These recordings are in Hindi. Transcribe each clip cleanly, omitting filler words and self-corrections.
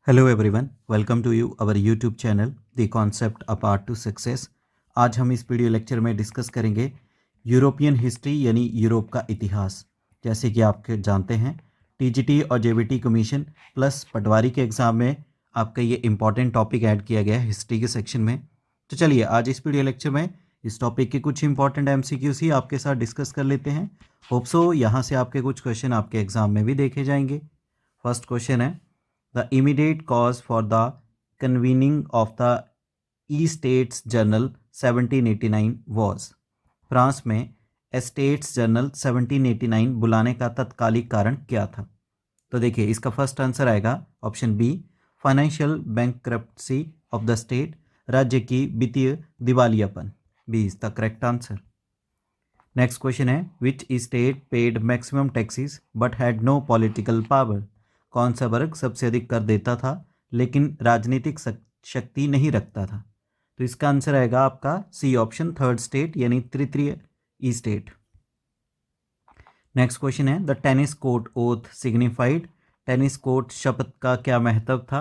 Hello everyone, welcome to you our YouTube channel the concept a path to success. आज हम इस वीडियो लेक्चर में डिस्कस करेंगे यूरोपियन हिस्ट्री यानी यूरोप का इतिहास। जैसे कि आप जानते हैं टीजीटी और जेबीटी कमीशन प्लस पटवारी के एग्ज़ाम में आपका ये इंपॉर्टेंट टॉपिक ऐड किया गया है हिस्ट्री के सेक्शन में। तो चलिए आज इस वीडियो लेक्चर में इस टॉपिक के कुछ इंपॉर्टेंट एमसीक्यूज ही आपके साथ डिस्कस कर लेते हैं। होप सो यहाँ से आपके कुछ क्वेश्चन आपके एग्ज़ाम में भी देखे जाएंगे। फर्स्ट क्वेश्चन है, the immediate cause for the convening of the Estates Journal 1789 was। France में एस्टेट्स जर्नल 1789 बुलाने का तत्कालिक कारण क्या था? तो देखिए इसका फर्स्ट आंसर आएगा option B, financial bankruptcy of the state, राज्य की वित्तीय दिवालियापन। B is the correct answer. Next question है, which state paid maximum taxes but had no political power. कौन सा वर्ग सबसे अधिक कर देता था लेकिन राजनीतिक शक्ति नहीं रखता था? तो इसका आंसर आएगा आपका सी ऑप्शन, थर्ड स्टेट यानी तृतीय ई स्टेट। नेक्स्ट क्वेश्चन है, the tennis court oath signified. Tennis court शपथ का क्या महत्व था?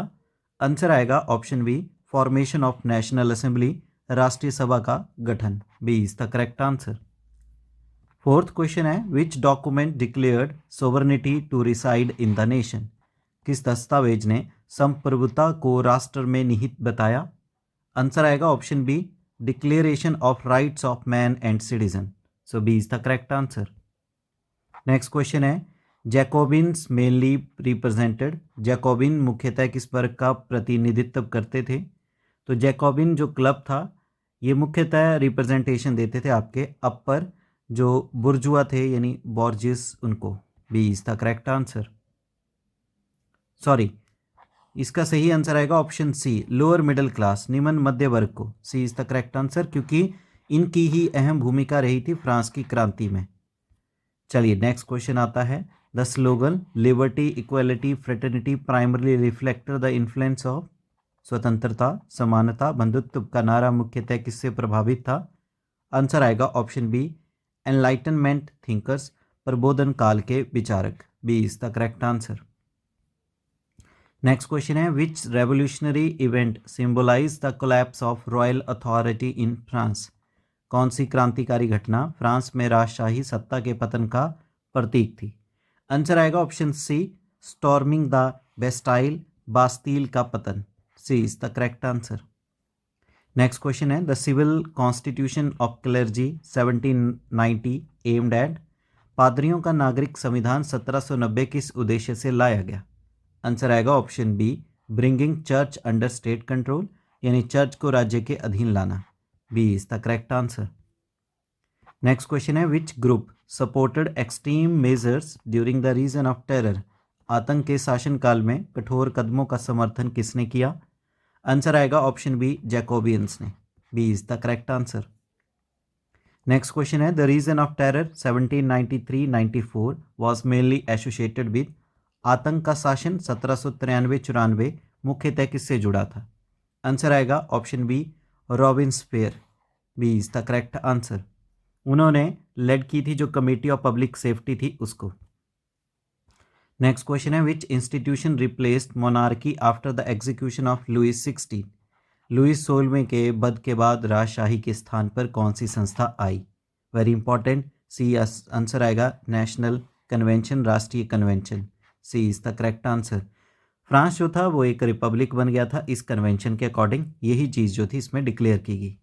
आंसर आएगा option B, formation of national assembly, राष्ट्रीय सभा का गठन। B is the correct answer. Fourth question है, which document declared sovereignty to reside in the nation. किस दस्तावेज ने संप्रभुता को राष्ट्र में निहित बताया? आंसर आएगा option B, declaration of rights of man and citizen. So B is the correct answer. Next question है, जैकोबिन्स मेनली रिप्रेजेंटेड। जैकोबिन मुख्यतः किस वर्ग का प्रतिनिधित्व करते थे? तो जैकोबिन जो क्लब था ये मुख्यतः रिप्रेजेंटेशन देते थे आपके अपर जो बुर्जुआ थे यानी बॉर्जियस उनको। B is the correct answer. Sorry, इसका सही आंसर आएगा option C, lower middle class, निम्न मध्य वर्ग को। C is the correct answer, क्योंकि इनकी ही अहम भूमिका रही थी फ्रांस की क्रांति में। चलिए नेक्स्ट क्वेश्चन आता है, the slogan liberty equality fraternity primarily reflected the influence of. स्वतंत्रता समानता बंधुत्व का नारा मुख्यतः किससे प्रभावित था? आंसर आएगा ऑप्शन बी, एनलाइटनमेंट थिंकर्स, प्रबोधन काल के विचारक। B is the correct answer. Next question है, which revolutionary event symbolize the collapse of royal authority in France. कौन सी क्रांतिकारी घटना फ्रांस में राजशाही सत्ता के पतन का प्रतीक थी? आंसर आएगा option C, storming the Bastille, Bastille का पतन। C is the correct answer. Next question है, the civil constitution of clergy 1790 aimed at. पादरियों का नागरिक संविधान 1790 किस उद्देश्य से लाया गया? आंसर आएगा option B, bringing church under state control, यानी चर्च को राज्य के अधीन लाना। B is the correct answer. Next question है, which group supported extreme measures during the reason of terror. आतंक के शासनकाल में कठोर कदमों का समर्थन किसने किया? आंसर आएगा ऑप्शन बी, जैकोबियंस ने। B is the correct answer. Next question है, the reason of terror 1793-94 was mainly associated with. आतंक का शासन 1793-94 मुख्यतः किससे जुड़ा था? आंसर आएगा option B, Robespierre. B is the correct answer. उन्होंने लेड की थी जो कमेटी ऑफ पब्लिक सेफ्टी थी उसको। नेक्स्ट क्वेश्चन है, which institution replaced monarchy after the execution of Louis 16। Louis 16वें के वध के बाद राजशाही के स्थान पर कौन सी संस्था आई? वेरी इंपॉर्टेंट, सी आंसर आएगा नेशनल कन्वेंशन, राष्ट्रीय convention. C is the correct answer. France जो था वो एक रिपब्लिक बन गया था इस कन्वेंशन के अकॉर्डिंग, यही चीज़ जो थी इसमें डिक्लेयर की गई।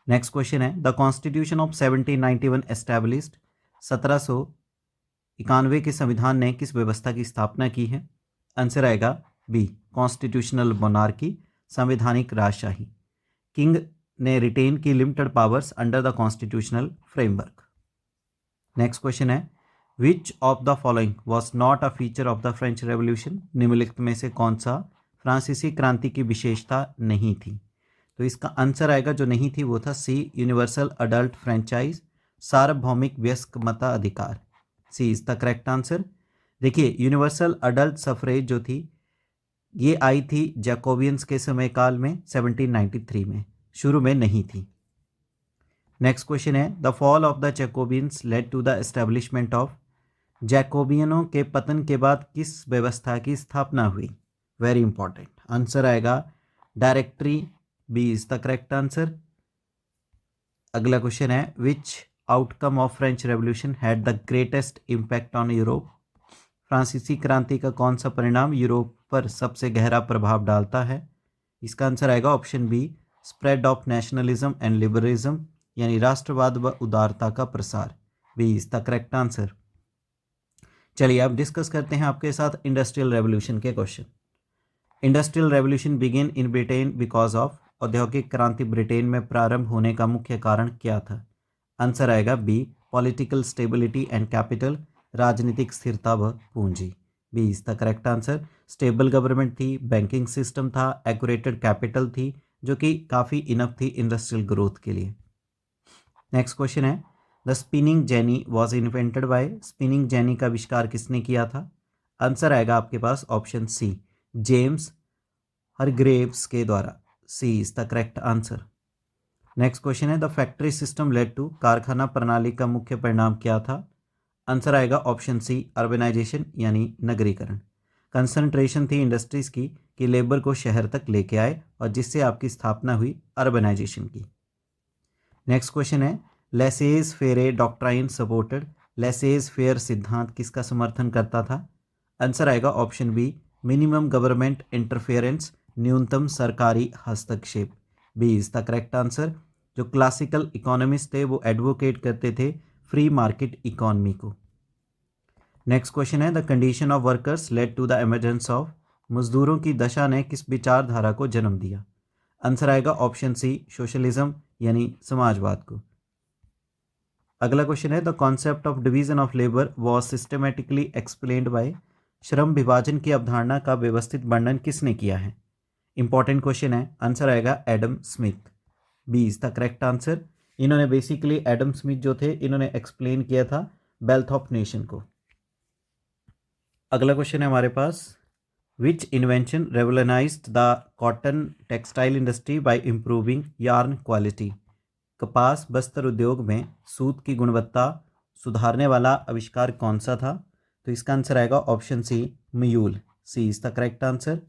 नेक्स्ट क्वेश्चन है, द कॉन्स्टिट्यूशन ऑफ 1791 एस्टैब्लिश्ड। 1791 के संविधान ने किस व्यवस्था की स्थापना की है? आंसर आएगा बी, कॉन्स्टिट्यूशनल मोनार्की, संवैधानिक राजशाही। किंग ने रिटेन की limited powers under the constitutional framework. Next question है, which of the following was not a feature of the French revolution. निम्नलिखित में से कौन सा फ्रांसीसी क्रांति की विशेषता नहीं थी? तो इसका आंसर आएगा जो नहीं थी वो था सी, यूनिवर्सल अडल्ट फ्रेंचाइज, सार्वभौमिक वयस्क मताधिकार। सी इज द करेक्ट आंसर। देखिए यूनिवर्सल अडल्ट सफरेज जो थी ये आई थी जैकोबियंस के समय काल में 1793 में, शुरू में नहीं थी। नेक्स्ट क्वेश्चन है, the fall of the Jacobins led to the establishment of. जैकोबियनों के पतन के बाद किस व्यवस्था की स्थापना हुई? Very important. आंसर आएगा directory, B is the correct answer. अगला क्वेश्चन है which outcome of French revolution had the greatest impact on Europe. फ्रांसीसी क्रांति का कौन सा परिणाम यूरोप पर सबसे गहरा प्रभाव डालता है। इसका आंसर आएगा option B, spread of nationalism and liberalism, यानी राष्ट्रवाद व उदारता का प्रसार। B is the correct answer. चलिए अब डिस्कस करते हैं आपके साथ इंडस्ट्रियल रेवोल्यूशन के question. Industrial revolution begin in Britain because of, औद्योगिक क्रांति ब्रिटेन में प्रारंभ होने का मुख्य कारण क्या था। आंसर आएगा B, political stability and capital, राजनीतिक स्थिरता व पूंजी। B is the correct answer. Stable government थी, बैंकिंग सिस्टम था, एक्यूरेटेड कैपिटल थी जो कि काफ़ी इनफ थी इंडस्ट्रियल ग्रोथ के लिए। नेक्स्ट क्वेश्चन है the spinning jenny was invented by, spinning jenny का आविष्कार किसने किया था। आंसर आएगा आपके पास ऑप्शन सी, जेम्स हरग्रेव्स के द्वारा। C is the correct answer. Next question है the factory system led to, कारखाना प्रणाली का मुख्य परिणाम क्या था। आंसर आएगा ऑप्शन सी, अर्बनाइजेशन यानी नगरीकरण। कंसंट्रेशन थी इंडस्ट्रीज की कि लेबर को शहर तक लेके आए और जिससे आपकी स्थापना हुई अर्बनाइजेशन की। नेक्स्ट क्वेश्चन है laissez faire doctrine supported, laissez faire सिद्धांत किसका समर्थन करता था। आंसर आएगा option B, minimum government interference, न्यूनतम सरकारी हस्तक्षेप। B is the correct answer. जो क्लासिकल इकोनॉमिस्ट थे वो एडवोकेट करते थे फ्री मार्केट इकोनॉमी को। नेक्स्ट क्वेश्चन है the condition of workers led to the emergence of, मजदूरों की दशा ने किस विचारधारा को जन्म दिया। आंसर आएगा ऑप्शन सी, सोशलिज्म यानी समाजवाद को। अगला क्वेश्चन है the concept of division of labour was systematically explained bye, श्रम विभाजन की अवधारणा का व्यवस्थित वर्णन किसने किया है। इंपॉर्टेंट क्वेश्चन है, आंसर आएगा Adam Smith. B is the correct answer. इन्होंने बेसिकली एडम स्मिथ जो थे इन्होंने एक्सप्लेन किया था वेल्थ ऑफ नेशन को। अगला क्वेश्चन है हमारे पास which invention revolutionised the cotton textile industry by improving yarn quality. कपास वस्त्र उद्योग में सूत की गुणवत्ता सुधारने वाला आविष्कार कौन सा था। तो इसका आंसर आएगा option C, mule. C is the correct answer.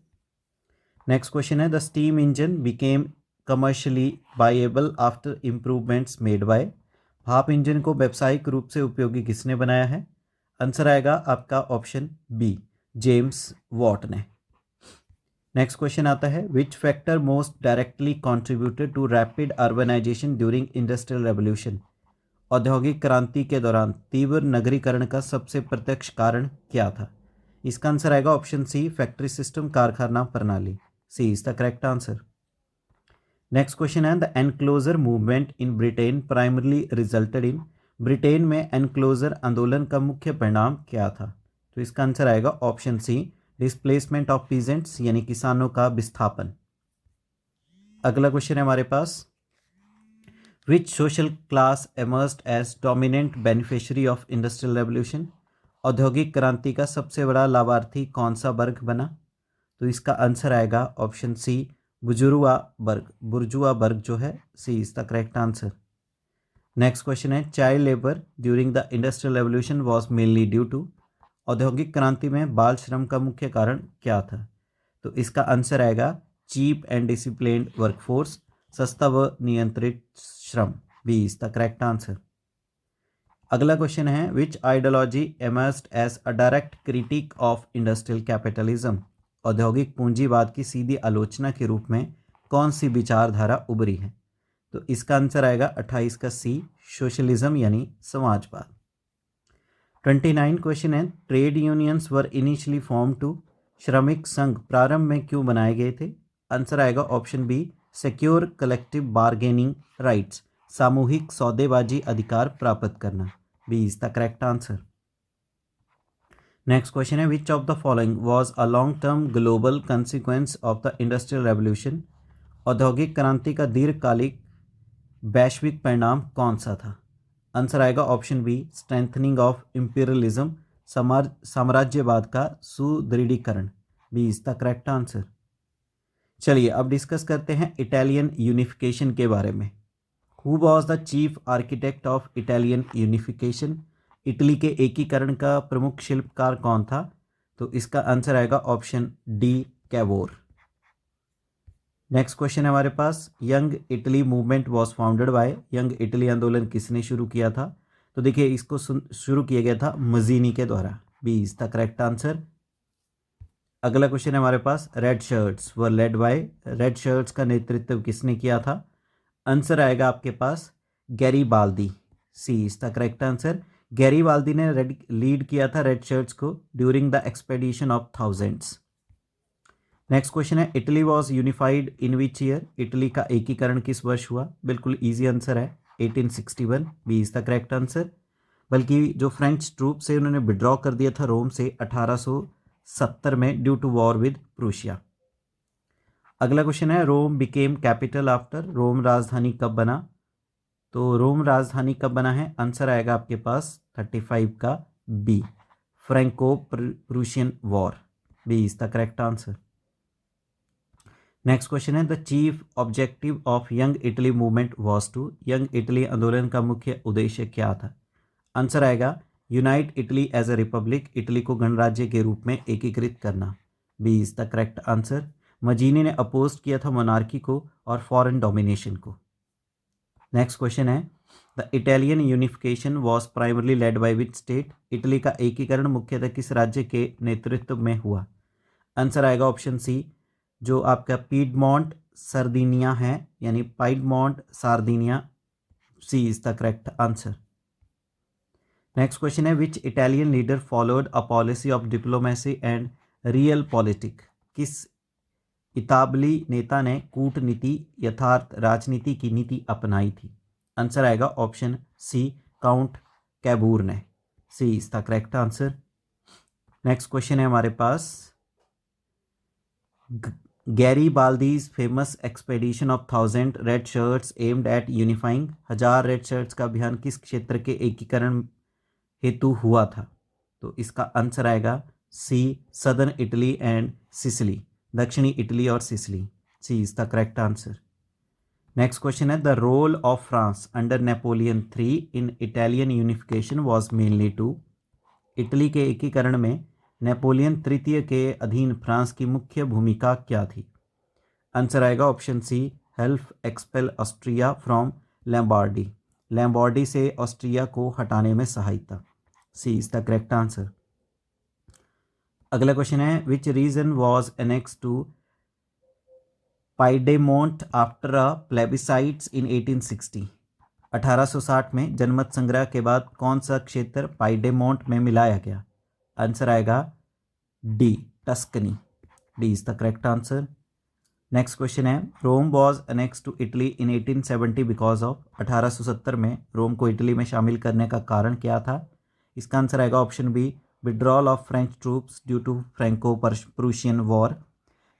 Next question है the steam engine became commercially viable after improvements made by, भाप इंजन को व्यावसायिक रूप से उपयोगी किसने बनाया है। आंसर आएगा आपका ऑप्शन बी, जेम्स वॉट ने। नेक्स्ट क्वेश्चन आता है which factor most directly contributed to rapid urbanisation during industrial revolution. औद्योगिक क्रांति के दौरान तीव्र नगरीकरण का सबसे प्रत्यक्ष कारण क्या था। इसका आंसर आएगा ऑप्शन सी, फैक्ट्री सिस्टम, कारखाना प्रणाली। C is the correct answer. Next question है the enclosure movement in Britain primarily resulted in, Britain में एनक्लोजर आंदोलन का मुख्य परिणाम क्या था। तो इसका आंसर आएगा option C, displacement of peasants यानी किसानों का विस्थापन। अगला क्वेश्चन है हमारे पास which social class emerged as dominant beneficiary of industrial revolution. औद्योगिक क्रांति का सबसे बड़ा लाभार्थी कौन सा वर्ग बना। तो इसका आंसर आएगा ऑप्शन सी, बुजुर्गा वर्ग, बुर्जुआ वर्ग जो है। C is the correct answer. Next question है child labour during the industrial revolution was mainly due to, औद्योगिक क्रांति में बाल श्रम का मुख्य कारण क्या था। तो इसका आंसर आएगा चीप एंड डिसिप्लिन्ड वर्कफोर्स, सस्ता व नियंत्रित श्रम। B is the correct answer. अगला क्वेश्चन है which ideology emerged as a direct critic of industrial capitalism. औद्योगिक पूंजीवाद की सीधी आलोचना के रूप में कौन सी विचारधारा उभरी है। तो इसका आंसर आएगा 28 का सी, सोशलिज्म यानी समाजवाद। 29 क्वेश्चन है trade unions were initially form to, श्रमिक संघ प्रारंभ में क्यों बनाए गए थे। आंसर आएगा option B, secure collective bargaining rights, सामूहिक सौदेबाजी अधिकार प्राप्त करना। B is the correct answer. Next question है which of the following was a long term global consequence of the industrial revolution. औद्योगिक क्रांति का दीर्घकालिक वैश्विक परिणाम कौन सा था। आंसर आएगा option B, strengthening of imperialism, साम्राज्यवाद का सुदृढ़ीकरण। B is the correct answer. चलिए अब डिस्कस करते हैं इटालियन यूनिफिकेशन के बारे में। Who was the chief architect of Italian unification. Italy के एकीकरण का प्रमुख शिल्पकार कौन था। तो इसका आंसर आएगा option D, Cavour. Next question है हमारे पास, young Italy movement was founded by, young Italy आंदोलन किसने शुरू किया था? तो देखिए इसको शुरू किया गया था मजीनी के द्वारा, B is the correct answer. अगला क्वेश्चन है हमारे पास, red shirts were led by, red shirts का नेतृत्व किसने किया था? आंसर आएगा आपके पास Garibaldi, C is the correct answer. Garibaldi ने लीड किया था रेड शर्ट्स को during the expedition of thousands. Next question है, Italy was unified in which year, Italy का एकीकरण किस वर्ष हुआ? बिल्कुल इजी आंसर है 1861, B is the correct answer. बल्कि जो फ्रेंच ट्रूप्स है उन्होंने विड्रॉ कर दिया था रोम से 1870 में due to war with Prussia. अगला क्वेश्चन है, Rome became capital after, Rome राजधानी कब बना? तो रोम राजधानी कब बना है? आंसर आएगा आपके पास 35 का B, Franco Prussian war, B is the correct answer. Next question है, the chief objective of young Italy movement was to, young Italy आंदोलन का मुख्य उद्देश्य क्या था? आंसर आएगा unite Italy as a republic, Italy को गणराज्य के रूप में एकीकृत करना, B is the correct answer. Mazzini ने अपोज किया था मोनार्की को और फॉरेन डोमिनेशन को। नेक्स्ट क्वेश्चन है, the Italian unification was primarily led by which state, Italy का एकीकरण मुख्यतः किस राज्य के नेतृत्व में हुआ? आंसर आएगा ऑप्शन सी, जो आपका पीडमोंट सर्दिनिया है, यानी Piedmont Sardinia, C is the correct answer. Next question है, which Italian leader followed a policy of diplomacy and realpolitik, किस इतालवी नेता ने कूटनीति यथार्थ राजनीति की नीति अपनाई थी? आंसर आएगा ऑप्शन सी, काउंट कैबूर ने, C is the correct answer. Next question है हमारे पास, Garibaldi's famous expedition of 1000 red shirts aimed at unifying, 1000 red shirts का अभियान किस क्षेत्र के एकीकरण हेतु हुआ था? तो इसका आंसर आएगा C, southern Italy and Sicily, दक्षिणी इटली और Sicily, C is the correct answer. Next question है, the role of France under Napoleon 3 in Italian unification was mainly to, Italy के एकीकरण में नेपोलियन तृतीय के अधीन फ्रांस की मुख्य भूमिका क्या थी? आंसर आएगा option C, help expel Austria from Lombardy, Lombardy से ऑस्ट्रिया को हटाने में सहायता, C is the correct answer. अगला क्वेश्चन है, which region was annex to Piedmont after a plebiscites in 1860, 1860 में जनमत संग्रह के बाद कौन सा क्षेत्र पाइडेमोंट में मिलाया गया? आंसर आएगा D, Tuscany, D is the correct answer. Next question है, Rome was annex to Italy in 1870 because of, 1870 में रोम को इटली में शामिल करने का कारण क्या था? इसका आंसर आएगा option B, withdrawal of French troops due to Franco Prussian war,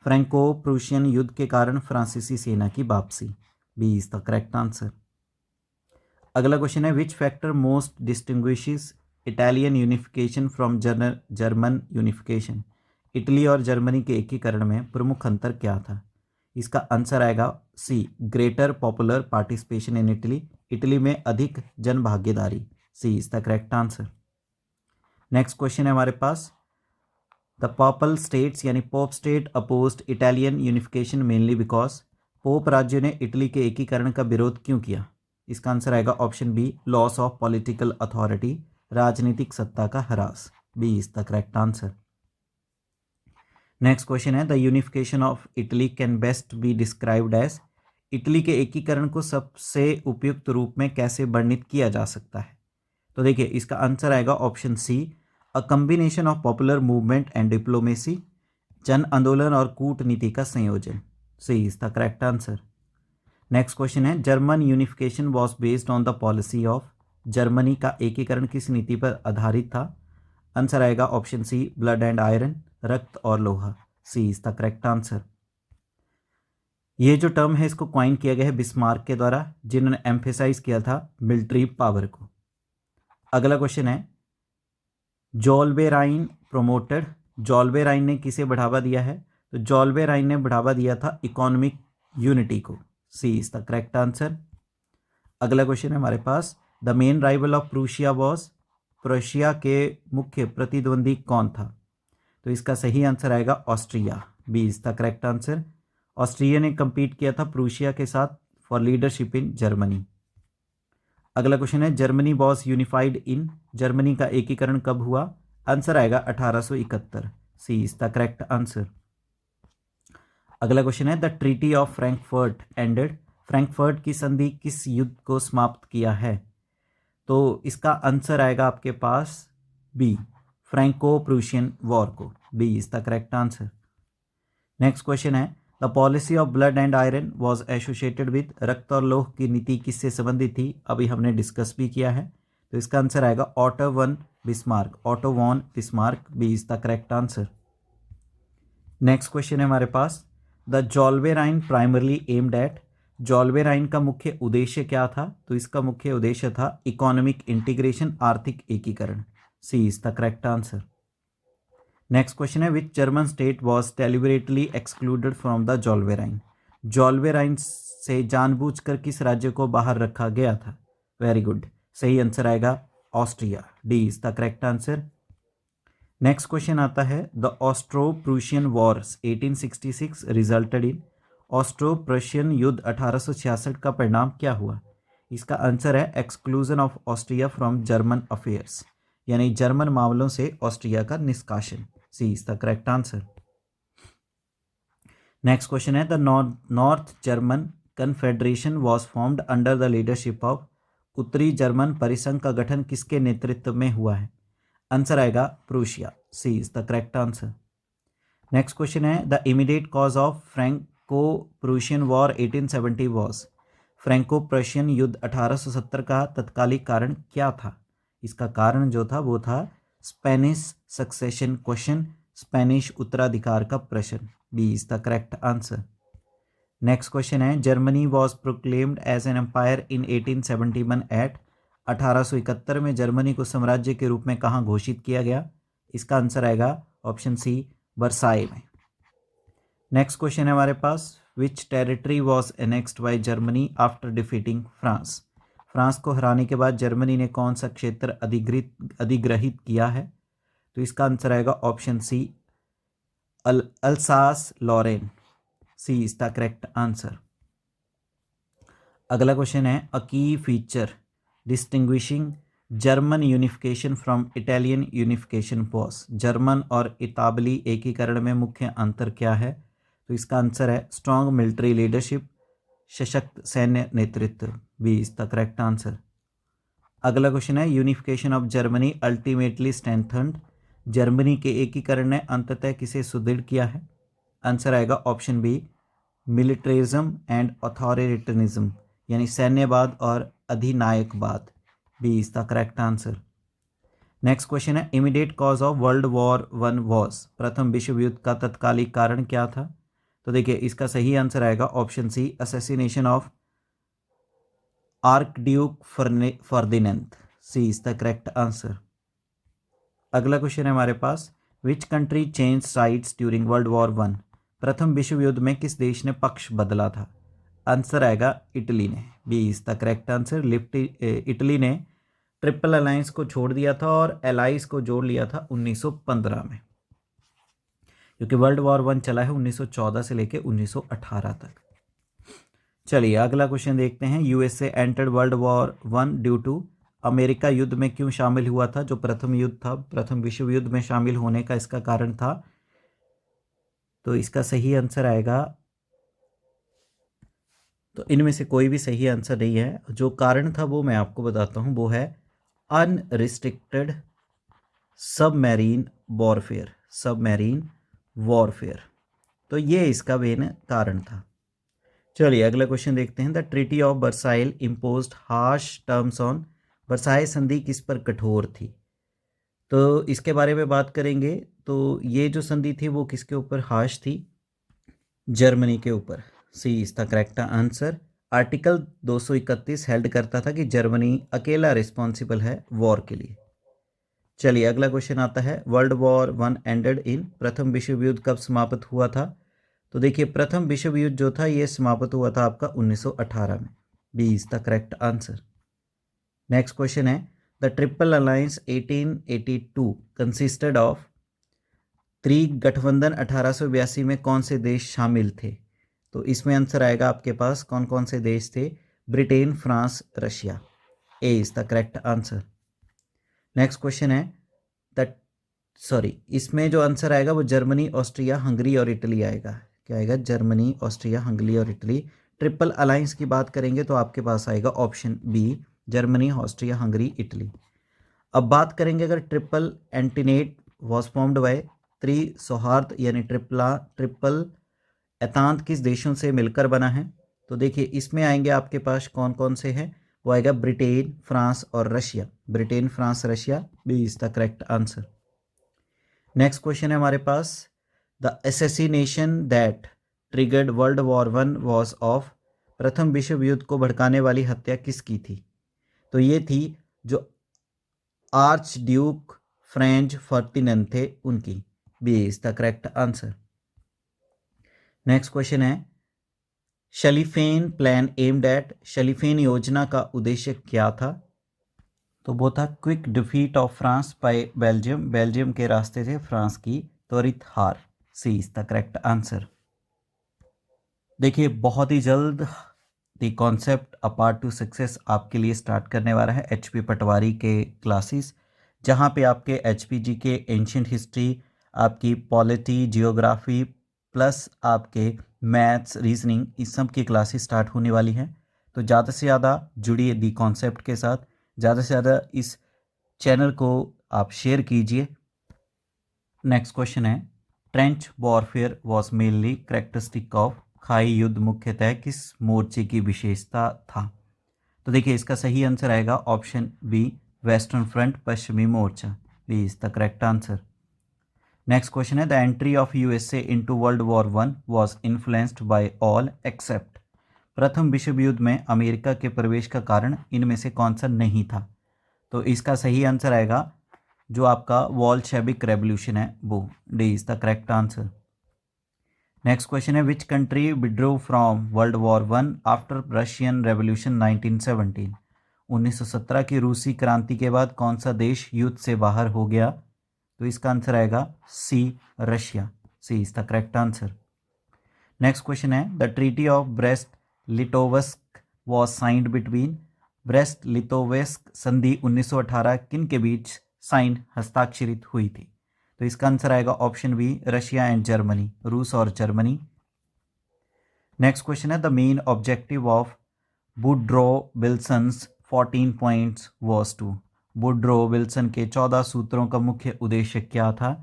Franco Prussian युद्ध के कारण फ्रांसीसी सेना की वापसी, B is the correct answer. अगला क्वेश्चन है, which factor most distinguishes Italian unification from German unification, Italy और जर्मनी के एकीकरण में प्रमुख अंतर क्या था? इसका आंसर आएगा C, greater popular participation in Italy, Italy में अधिक जन भागीदारी, C is the correct answer. Next question है हमारे पास, द पॉपल स्टेट्स यानी pope state opposed Italian unification mainly because, pope राज्य ने इटली के एकीकरण का विरोध क्यों किया? इसका आंसर आएगा option B, loss of political authority, राजनीतिक सत्ता का ह्रास, B is the correct answer. Next question है, the unification of Italy can best be described as, Italy के एकीकरण को सबसे उपयुक्त रूप में कैसे वर्णित किया जा सकता है? तो देखिए इसका आंसर आएगा option C, a combination of popular movement and diplomacy, जन आंदोलन और कूटनीति का संयोजन, C is the correct answer. Next question है, German unification was based on the policy of, Germany का एकीकरण किस नीति पर आधारित था? आंसर आएगा option C, blood and iron, रक्त और लोहा, C is the correct answer. ये जो टर्म है इसको क्वाइन किया गया है बिस्मार्क के द्वारा, जिन्होंने एम्फेसाइज किया था मिलिट्री पावर को। अगला क्वेश्चन है, जोल्बेराइन प्रोमोटेड, जोल्बेराइन ने किसे बढ़ावा दिया है? तो जोल्बेराइन ने बढ़ावा दिया था इकोनॉमिक यूनिटी को, C is the correct answer. अगला क्वेश्चन है हमारे पास, the main rival of Prussia was, Prussia के मुख्य प्रतिद्वंदी कौन था? तो इसका सही आंसर आएगा Austria, B is the correct answer. Austria ने compete किया था प्रूशिया के साथ फॉर लीडरशिप इन जर्मनी। अगला क्वेश्चन है Germany was unified in, Germany का एकीकरण कब हुआ? आंसर आएगा 1871, C is the correct answer. अगला क्वेश्चन है the treaty of Frankfurt ended, Frankfurt की संधि किस युद्ध को समाप्त किया है? तो इसका आंसर आएगा आपके पास बी, फ्रैंको प्रूशियन वॉर को, B is the correct answer. Next question है the policy of blood and iron was associated with, रक्त और लोह की नीति किससे संबंधित थी? अभी हमने डिस्कस भी किया है, तो इसका आंसर आएगा Otto von Bismarck, Otto von Bismarck, B is the correct answer. Next question है हमारे पास the Zollverein primarily aimed at, Zollverein का मुख्य उद्देश्य क्या था? तो इसका मुख्य उद्देश्य था इकोनॉमिक इंटीग्रेशन, आर्थिक एकीकरण, C is the correct answer. Next question है which German state was deliberately excluded from the Zollverein, Zollverein से जानबूझकर किस राज्य को बाहर रखा गया था? वेरी गुड, सही आंसर आएगा Austria, D is the correct answer. Next question आता है the Austro Prussian wars 1866 resulted in, Austro Prussian युद्ध 1866 का परिणाम क्या हुआ? इसका आंसर है exclusion of Austria from German affairs, यानी जर्मन मामलों से ऑस्ट्रिया का निष्कासन, C is the correct answer. Next question है the north German confederation was formed under the leadership of, उत्तरी जर्मन परिसंघ का गठन किसके नेतृत्व में हुआ है? आंसर आएगा Prussia, C is the correct answer. Next question है the immediate cause of Franco Prussian war 1870 was, Franco Prussian युद्ध 1870 का तत्कालिक कारण क्या था? इसका कारण जो था वो था स्पेनिश सक्सेशन क्वेश्चन, स्पेनिश उत्तराधिकार का प्रश्न, B is the correct answer. Next question है Germany was proclaimed as an empire in 1871 at, 1871 में जर्मनी को साम्राज्य के रूप में कहाँ घोषित किया गया? इसका आंसर आएगा ऑप्शन सी, वर्साई में। नेक्स्ट क्वेश्चन है हमारे पास which territory was annexed by Germany after defeating France, France को हराने के बाद जर्मनी ने कौन सा क्षेत्र अधिग्रहित किया है? तो इसका आंसर आएगा option C, Alsace Lorraine, C is the correct answer. अगला क्वेश्चन है a key feature distinguishing German unification from Italian unification was, German और इतालवी एकीकरण में मुख्य अंतर क्या है? तो इसका आंसर है स्ट्रॉन्ग मिलिट्री लीडरशिप, सशक्त सैन्य नेतृत्व, B is the correct answer. अगला क्वेश्चन है unification of Germany ultimately strengthened, Germany के एकीकरण ने अंततः किसे सुदृढ़ किया है? आंसर आएगा option B, militarism and authoritarianism, यानी सैन्यवाद और अधिनायकवाद, B is the correct answer. Next question है immediate cause of world war one was, प्रथम विश्व युद्ध का तत्कालिक कारण क्या था? तो देखिए इसका सही आंसर आएगा option C, assassination of archduke Ferdinand, C is the correct answer. अगला क्वेश्चन है हमारे पास which country change sides during world war one, प्रथम विश्व युद्ध में किस देश ने पक्ष बदला था? आंसर आएगा इटली ने, B is the correct answer. Italy ने ट्रिपल अलायंस को छोड़ दिया था और एलाइज को जोड़ लिया था 1915 में, क्योंकि वर्ल्ड वॉर वन चला है 1914 से लेकर 1918 तक। चलिए अगला क्वेश्चन देखते हैं USA entered world war one due to, America युद्ध में क्यों शामिल हुआ था? जो प्रथम युद्ध था, प्रथम विश्व युद्ध में शामिल होने का इसका कारण था, तो इसका सही आंसर आएगा, तो इनमें से कोई भी सही आंसर नहीं है। जो कारण था वो मैं आपको बताता हूँ, वो है unrestricted submarine warfare, submarine warfare, तो ये इसका मेन कारण था। चलिए अगला क्वेश्चन देखते हैं the treaty of Versailles imposed harsh terms on, Versailles संधि किस पर कठोर थी? तो इसके बारे में बात करेंगे, तो ये जो संधि थी वो किसके ऊपर हार्श थी? जर्मनी के ऊपर, C is the correct answer. Article 231 held करता था कि जर्मनी अकेला रिस्पॉन्सिबल है वॉर के लिए। चलिए अगला क्वेश्चन आता है world war one ended in, प्रथम विश्व युद्ध कब समाप्त हुआ था? तो देखिए प्रथम विश्व युद्ध जो था ये समाप्त हुआ था आपका 1918 में, B is the correct answer. Next question है the triple alliance 1882 consisted of, त्रिगठबंधन 1882 में कौन से देश शामिल थे? तो इसमें आंसर आएगा आपके पास कौन कौन से देश थे? Britain, France, Russia. A is the correct answer. Next question है इसमें जो आंसर आएगा वो जर्मनी, ऑस्ट्रिया, हंगरी और इटली आएगा। क्या आएगा? जर्मनी, ऑस्ट्रिया, हंगरी और इटली। ट्रिपल अलायंस की बात करेंगे तो आपके पास आएगा option B, Germany, Austria, Hungary, Italy. अब बात करेंगे अगर triple entente was formed by त्रिसौहार्द यानी ट्रिपल एतांत किस देशों से मिलकर बना है? तो देखिए इसमें आएंगे आपके पास कौन कौन से हैं, वो आएगा ब्रिटेन, फ्रांस और Russia. Britain, France, Russia, B is the correct answer. Next question है हमारे पास, the assassination that triggered world war one was of. प्रथम विश्व युद्ध को भड़काने वाली हत्या किसकी थी? तो ये थी जो आर्च ड्यूक फ्रेंच फर्टिनेंड थे उनकी। B is the correct answer. Next question है, Schlieffen plan aimed at. Schlieffen योजना का उद्देश्य क्या था? तो वो था quick defeat of France by Belgium. Belgium के रास्ते से फ्रांस की त्वरित हार। C is the correct answer. देखिए बहुत ही जल्द the concept a path to success आपके लिए स्टार्ट करने वाला है HP पटवारी के क्लासेस, जहाँ पे आपके HPG के एंशियंट हिस्ट्री, आपकी पॉलिटी, जियोग्राफी प्लस आपके मैथ्स, रीजनिंग, इस सब की क्लासेस स्टार्ट होने वाली हैं। तो ज़्यादा से ज़्यादा जुड़िए दी कॉन्सेप्ट के साथ, ज़्यादा से ज़्यादा इस चैनल को आप शेयर कीजिए। नेक्स्ट क्वेश्चन है, trench warfare was mainly characteristic of. खाई युद्ध मुख्यतः किस मोर्चे की विशेषता था? तो देखिए इसका सही आंसर आएगा ऑप्शन बी, वेस्टर्न फ्रंट, पश्चिमी मोर्चा। B is the correct answer. Next question है, the entry of USA into world war one was influenced by all except. प्रथम विश्व युद्ध में अमेरिका के प्रवेश का कारण इनमें से कौन सा नहीं था? तो इसका सही आंसर आएगा जो आपका वॉल्शेविक रेवोल्यूशन है, वो। D is the correct answer. Next question है, which country withdrew from world war one after Russian revolution 1917। 1917 की रूसी क्रांति के बाद कौन सा देश युद्ध से बाहर हो गया? तो इसका आंसर आएगा C, Russia. C is the correct answer. Next question है, the treaty of Brest Litovsk was signed between. Brest Litovsk संधि 1918 किन के बीच साइंड हस्ताक्षरित हुई थी? तो इसका आंसर आएगा option B, Russia and Germany, रूस और जर्मनी। नेक्स्ट क्वेश्चन है, the main objective of Woodrow Wilson's 14 points was to. Woodrow Wilson के 14 सूत्रों का मुख्य उद्देश्य क्या था?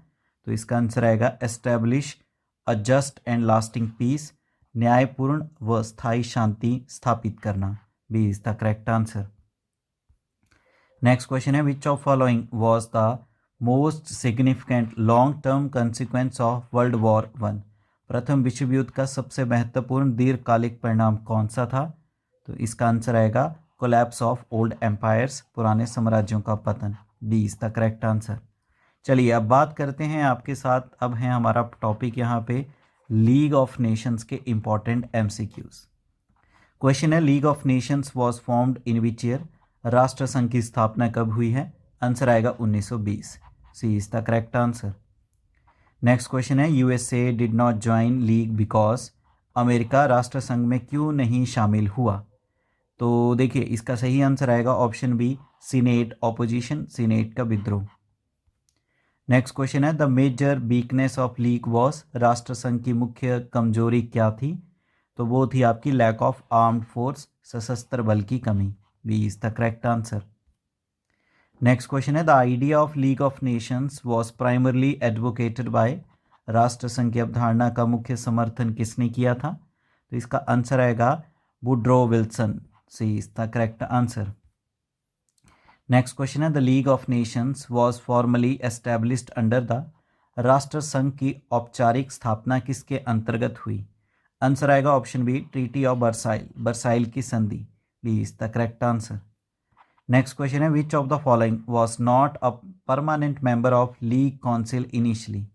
तो इसका आंसर आएगा establish a just and lasting peace. न्यायपूर्ण व स्थायी शांति स्थापित करना। B is the correct answer. Next question है, which of following was the most significant long term consequence of world war one. प्रथम विश्व युद्ध का सबसे महत्वपूर्ण दीर्घकालिक परिणाम कौन सा था? तो इसका आंसर आएगा कोलैप्स ऑफ ओल्ड एम्पायर्स, पुराने साम्राज्यों का पतन। B is the correct answer. चलिए अब बात करते हैं आपके साथ, अब है हमारा टॉपिक यहाँ पे लीग ऑफ नेशंस के इंपॉर्टेंट MCQs। क्वेश्चन है, league of nations was formed in which year. राष्ट्र संघ की स्थापना कब हुई है? आंसर आएगा 1920। C is the correct answer. Next question है, USA did not join league because. America राष्ट्र संघ में क्यों नहीं शामिल हुआ? तो देखिए इसका सही आंसर आएगा option B, senate opposition, senate का विद्रोह। नेक्स्ट क्वेश्चन है, the major weakness of league was. राष्ट्र संघ की मुख्य कमजोरी क्या थी? तो वो थी आपकी लैक ऑफ आर्म्ड फोर्स, सशस्त्र बल की कमी। B is the correct answer. Next question है, the idea of league of nations was primarily advocated by. राष्ट्र संघ की अवधारणा का मुख्य समर्थन किसने किया था? तो इसका आंसर आएगा Woodrow Wilson. C is the correct answer. Next question है, the league of nations was formally established under the. राष्ट्र संघ की औपचारिक स्थापना किसके अंतर्गत हुई? आंसर आएगा option B, treaty of Versailles, Versailles की संधि। B is the correct answer. Next question है, which of the following was not a permanent member of league council initially.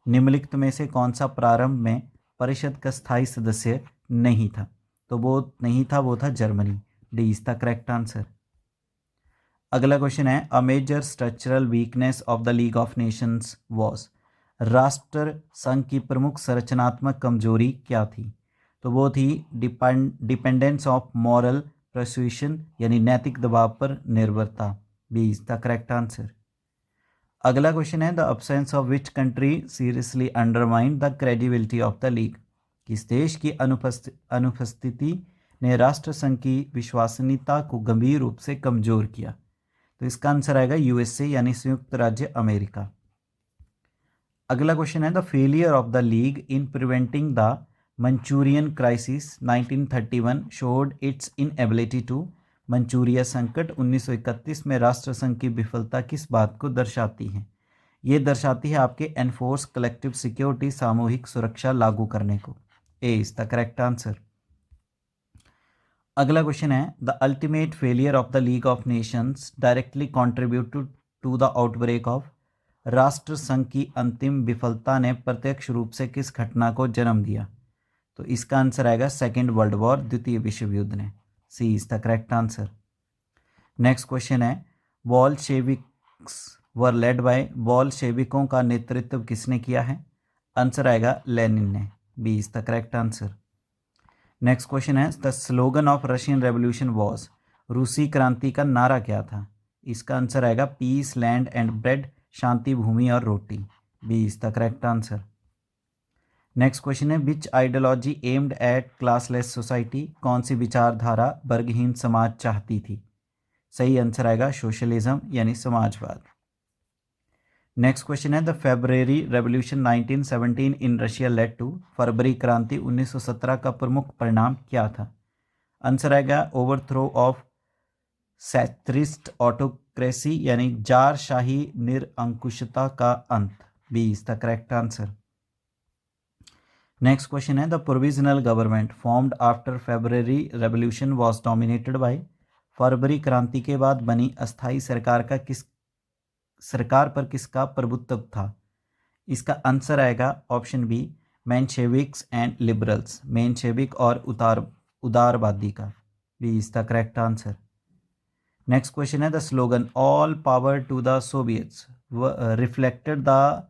निम्नलिखित में से कौन सा प्रारंभ में परिषद का स्थायी सदस्य नहीं था? तो वो नहीं था, वो था Germany. D is the correct answer. अगला क्वेश्चन है, a major structural weakness of the league of nations was. राष्ट्र संघ की प्रमुख संरचनात्मक कमजोरी क्या थी? तो वो थी डिपेंडेंस ऑफ मॉरल परसुएशन यानी नैतिक दबाव पर निर्भरता। B is the correct answer. अगला क्वेश्चन है the absence of which country seriously undermine the credibility of the league. किस देश की अनुपस्थिति ने राष्ट्र संघ की विश्वसनीयता को गंभीर रूप से कमजोर किया? तो इसका आंसर आएगा यूएसए यानी संयुक्त राज्य अमेरिका। अगला क्वेश्चन है the failure of the league in preventing the Manchurian crisis 1931 showed its inability to. Manchuria संकट 1931 में राष्ट्र संघ की विफलता किस बात को दर्शाती है? ये दर्शाती है आपके एनफोर्स कलेक्टिव सिक्योरिटी सामूहिक सुरक्षा लागू करने को। A is the correct answer. अगला क्वेश्चन है the ultimate failure of the league of nations directly contributed to the outbreak of. राष्ट्र संघ की अंतिम विफलता ने प्रत्यक्ष रूप से किस घटना को जन्म दिया? तो इसका आंसर आएगा सेकेंड वर्ल्ड वॉर, द्वितीय विश्व युद्ध ने। C is the correct answer. Next question है बोल्शेविक्स वर लेड बाय। बोल्शेविकों का नेतृत्व किसने किया है? आंसर आएगा लेनिन ने। B is the correct answer. Next question है the slogan of Russian revolution was. रूसी क्रांति का नारा क्या था? इसका आंसर आएगा पीस लैंड एंड ब्रेड, शांति भूमि और रोटी। B is the correct answer. Next question है which ideology aimed at classless society. कौन सी विचारधारा वर्गहीन समाज चाहती थी? सही आंसर आएगा सोशलिज्म यानी समाजवाद। नेक्स्ट क्वेश्चन है the February revolution 1917 in Russia led to. फरवरी क्रांति 1917 का प्रमुख परिणाम क्या था? आंसर आएगा ओवरथ्रो ऑफ सैथरिस्ट ऑटोक्रेसी यानी जारशाही निरंकुशता का अंत। B is the correct answer. Next question है the provisional government formed after February revolution was dominated by. फरवरी क्रांति के बाद बनी अस्थायी सरकार पर किसका प्रभुत्व था? इसका आंसर आएगा option B Mensheviks and liberals, Menshevik और उदारवादी का। B is the correct answer. Next question है the slogan all power to the soviets reflected the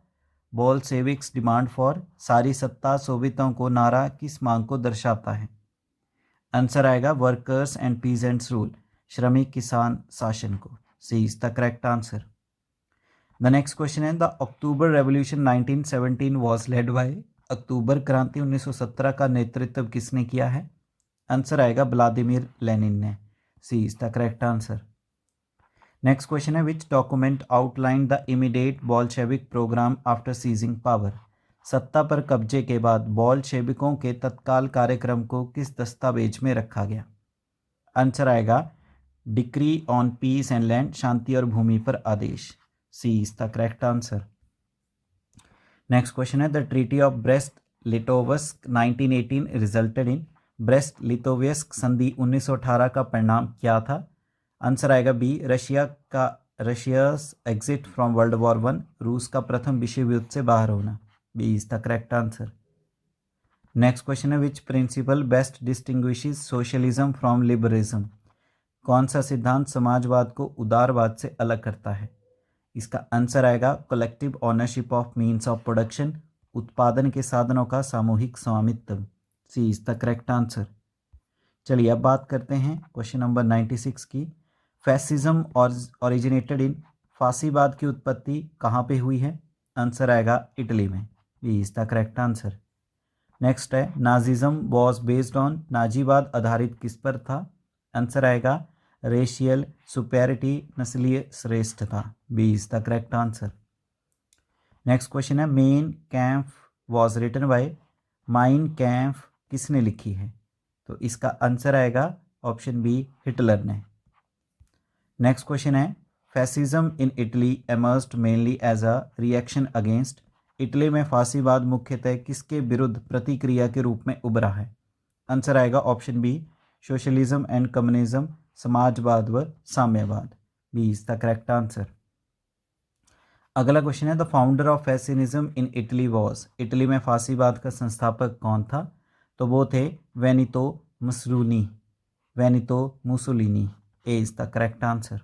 Bolsheviks demand for. सारी सत्ता सोवियतों को नारा किस मांग को दर्शाता है? आंसर आएगा वर्कर्स एंड पीजेंट्स रूल, श्रमिक किसान शासन को। C is the correct answer. The next question है the October revolution 1917 was led by. अक्टूबर क्रांति 1917 का नेतृत्व किसने किया है? आंसर आएगा व्लादिमीर लेनिन ने। C is the correct answer. Next question है which document outline the immediate Bolshevik programme after seizing power. सत्ता पर कब्जे के बाद बोल्शेविकों के तत्काल कार्यक्रम को किस दस्तावेज में रखा गया? आंसर आएगा decree on peace and land, शांति और भूमि पर आदेश। C is the correct answer. Next question है the treaty of Brest Litovsk 1918 resulted in. Brest Litovsk संधि 1918 का परिणाम क्या था? आंसर आएगा B Russia's exit from world war one, रूस का प्रथम विश्व युद्ध से बाहर होना। B is the correct answer. Next question है which principle best distinguishes socialism from liberalism. कौन सा सिद्धांत समाजवाद को उदारवाद से अलग करता है? इसका आंसर आएगा collective ownership of means of production, उत्पादन के साधनों का सामूहिक स्वामित्व। सी इज द करेक्ट आंसर। चलिए अब बात करते हैं क्वेश्चन नंबर 96 की। Fascism originated in. फासीवाद की उत्पत्ति कहाँ पे हुई है? आंसर आएगा इटली में। B is the correct answer. Next है नाजिज्म वॉज बेस्ड ऑन। नाजीवाद आधारित किस पर था? आंसर आएगा रेशियल सुपेरिटी, नस्लीय श्रेष्ठता। B is the correct answer. Next question है Mein Kampf was written by. Mein Kampf किसने लिखी है? तो इसका आंसर आएगा ऑप्शन बी हिटलर ने। नेक्स्ट क्वेश्चन है fascism in Italy emerged mainly as a reaction against. Italy में फासीवाद मुख्यतः किसके विरुद्ध प्रतिक्रिया के रूप में उभरा है? आंसर आएगा option B socialism and communism, समाजवाद व साम्यवाद। B is the correct answer. अगला क्वेश्चन है the founder of fascism in Italy was. Italy में फासीवाद का संस्थापक कौन था? तो वो थे Benito Mussolini. A is the correct answer.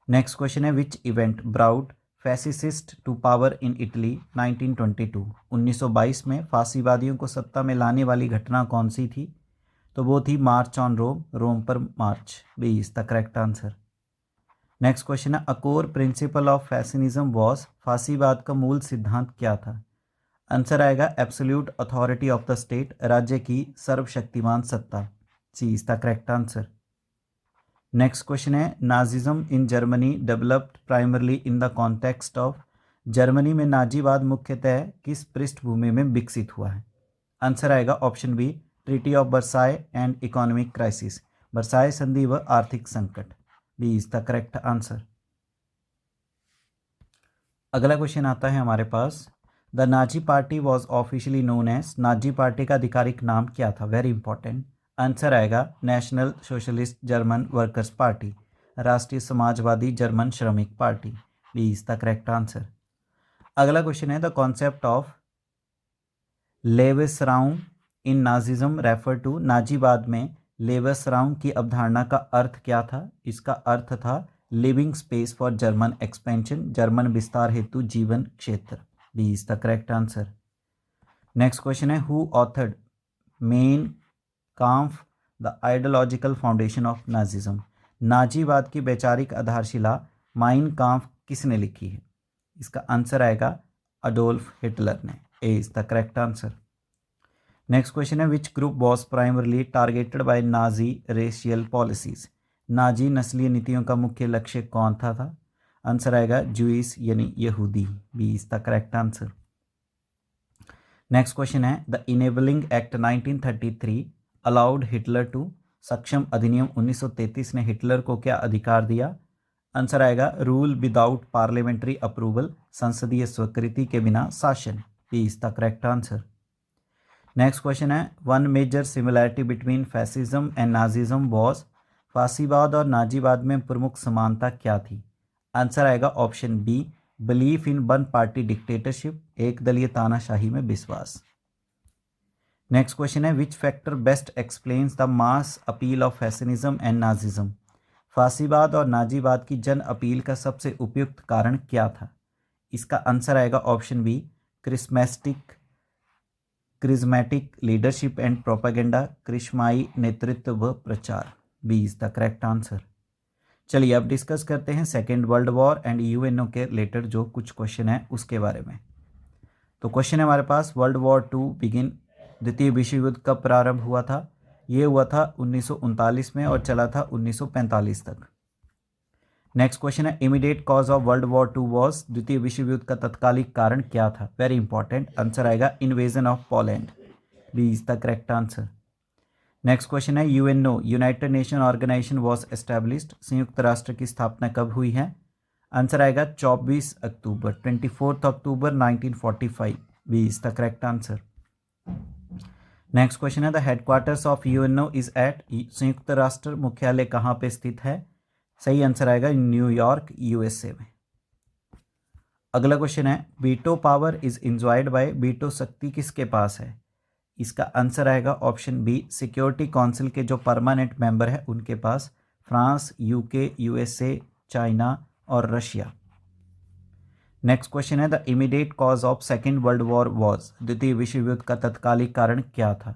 Next question है which event brought fascists to power in Italy 1922? 1922 में फांसीवादियों को सत्ता में लाने वाली घटना कौन सी थी? तो वो थी मार्च ऑन रोम, रोम पर मार्च। B is the correct answer. Next question है, a core principle of fascism was, फांसीवाद का मूल सिद्धांत क्या था? आंसर आएगा absolute authority of the state, राज्य की सर्वशक्तिमान सत्ता। C is the correct answer. Next question है, Nazism in Germany developed primarily in the context of, Germany में नाजीवाद मुख्यतः किस पृष्ठभूमि में विकसित हुआ है? आंसर आएगा option B, treaty of Versailles and economic crisis, Versailles संधि व आर्थिक संकट। B is the correct answer. अगला क्वेश्चन आता है हमारे पास, the Nazi party was officially known as, Nazi party का आधिकारिक नाम क्या था? Very important. आंसर आएगा national socialist German workers party, राष्ट्रीय समाजवादी जर्मन श्रमिक party. B is the correct answer. अगला क्वेश्चन है, the concept of Lebensraum in Nazism refer to, नाजीवाद में लेवेसराउम की अवधारणा का अर्थ क्या था? इसका अर्थ था living space for German expansion, German विस्तार हेतु जीवन क्षेत्र। B is the correct answer. Next question है, who authored Mein Kampf the ideological foundation of Nazism, नाजीवाद की वैचारिक आधारशिला माइन काम्फ किसने लिखी है? इसका आंसर आएगा अडोल्फ हिटलर ने। A is the correct answer. Next question है, which group was primarily targeted by Nazi racial policies, Nazi नस्लीय नीतियों का मुख्य लक्ष्य कौन था? आंसर आएगा जूइस यानी यहूदी। B is the correct answer. Next question है, the enabling act 1933 allowed Hitler to, सक्षम अधिनियम 1933 ने हिटलर को क्या अधिकार दिया? आंसर आएगा रूल विदाउट पार्लियामेंट्री अप्रूवल, संसदीय स्वीकृति के बिना शासन। B is the correct answer. Next question है, one major similarity between fascism and Nazism was, फांसीवाद और नाजीवाद में प्रमुख समानता क्या थी? आंसर आएगा option B, belief in one party dictatorship, एक दलीय तानाशाही में विश्वास। नेक्स्ट क्वेश्चन है, which factor best explains the mass appeal of fascism and Nazism, फांसीवाद और नाजीवाद की जन अपील का सबसे उपयुक्त कारण क्या था? इसका आंसर आएगा option B, charismatic leadership and propaganda, क्रिश्माई नेतृत्व व प्रचार। B is the correct answer. चलिए अब डिस्कस करते हैं second world war and UNO के रिलेटेड जो कुछ क्वेश्चन है उसके बारे में। तो क्वेश्चन है हमारे पास, वर्ल्ड वॉर 2 बिगिन, द्वितीय विश्व युद्ध कब प्रारंभ हुआ था? ये हुआ था 1939 में और चला था 1945 तक। नेक्स्ट क्वेश्चन है, immediate cause of world war 2 was, द्वितीय विश्व युद्ध का तत्कालिक कारण क्या था? Very important. आंसर आएगा invasion of Poland. B is the correct answer. Next question है, UNO United Nation Organisation was established, संयुक्त राष्ट्र की स्थापना कब हुई है? आंसर आएगा 24 October 1945। B is the correct answer. Next question है, the headquarters of UNO is at, संयुक्त राष्ट्र मुख्यालय कहाँ पे स्थित है? सही आंसर आएगा न्यूयॉर्क यूएसए में। अगला क्वेश्चन है, veto power is enjoyed bye, veto शक्ति किसके पास है? इसका आंसर आएगा ऑप्शन बी, सिक्योरिटी काउंसिल के जो परमानेंट मेंबर है उनके पास, फ्रांस, यूके, यूएसए, चाइना और रशिया। नेक्स्ट क्वेश्चन है, the immediate cause of second world war was, द्वितीय विश्व युद्ध का तत्कालिक कारण क्या था?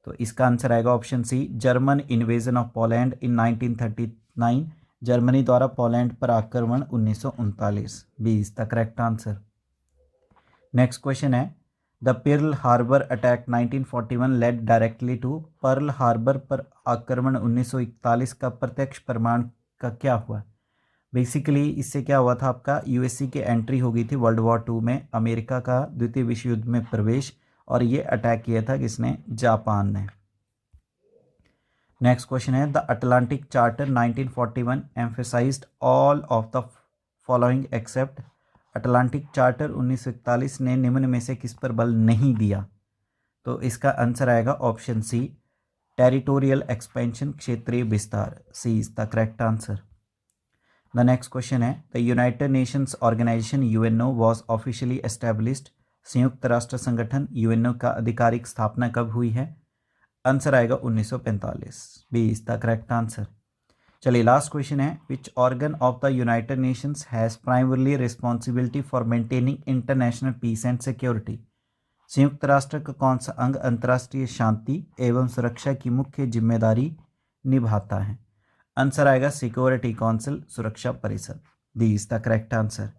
तो इसका आंसर आएगा option C, German invasion of Poland in 1939, Germany द्वारा पोलैंड पर आक्रमण 1939। B is the correct answer. Next question है, the Pearl Harbor attack 1941 led directly to, Pearl Harbor पर आक्रमण 1941 का प्रत्यक्ष प्रमाण का क्या हुआ? बेसिकली इससे क्या हुआ था, आपका यूएससी की एंट्री हो गई थी वर्ल्ड वॉर 2 में, अमेरिका का द्वितीय विश्व युद्ध में प्रवेश, और ये अटैक किया था किसने? जापान ने। नेक्स्ट क्वेश्चन है, the Atlantic charter 1941 emphasised all of the following except, Atlantic charter 1941 ने निम्न में से किस पर बल नहीं दिया? तो इसका आंसर आएगा ऑप्शन सी, टेरिटोरियल एक्सपेंशन, क्षेत्रीय विस्तार। C is the correct answer. The next question है, the United Nations Organisation UNO was officially established, संयुक्त राष्ट्र संगठन यूएनओ का आधिकारिक स्थापना कब हुई है? आंसर आएगा 1945। B is the correct answer. चलिए लास्ट क्वेश्चन है, which organ of the United Nations has primarily responsibility for maintaining international peace and security. संयुक्त राष्ट्र का कौन सा अंग अंतर्राष्ट्रीय शांति एवं सुरक्षा की मुख्य जिम्मेदारी निभाता है? आंसर आएगा सिक्योरिटी काउंसिल, सुरक्षा परिषद। D is the correct answer.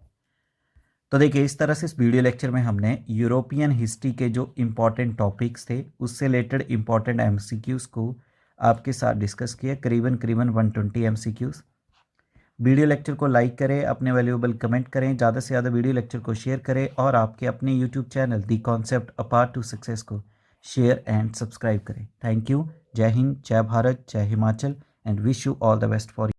तो देखिए इस तरह से इस वीडियो लेक्चर में हमने यूरोपियन हिस्ट्री के जो इम्पॉर्टेंट टॉपिक्स थे उससे रिलेटेड इम्पॉर्टेंट एमसीक्यूज़ को आपके साथ डिस्कस किया, करीबन 120 एमसीक्यूज़। वीडियो लेक्चर को लाइक करें, अपने वैल्यूएबल कमेंट करें, ज़्यादा से ज़्यादा वीडियो लेक्चर को शेयर करें और आपके अपने YouTube channel the concept a path to success को शेयर एंड सब्सक्राइब करें। Thank you. जय हिंद, जय भारत, जय Himachal and wish you all the best for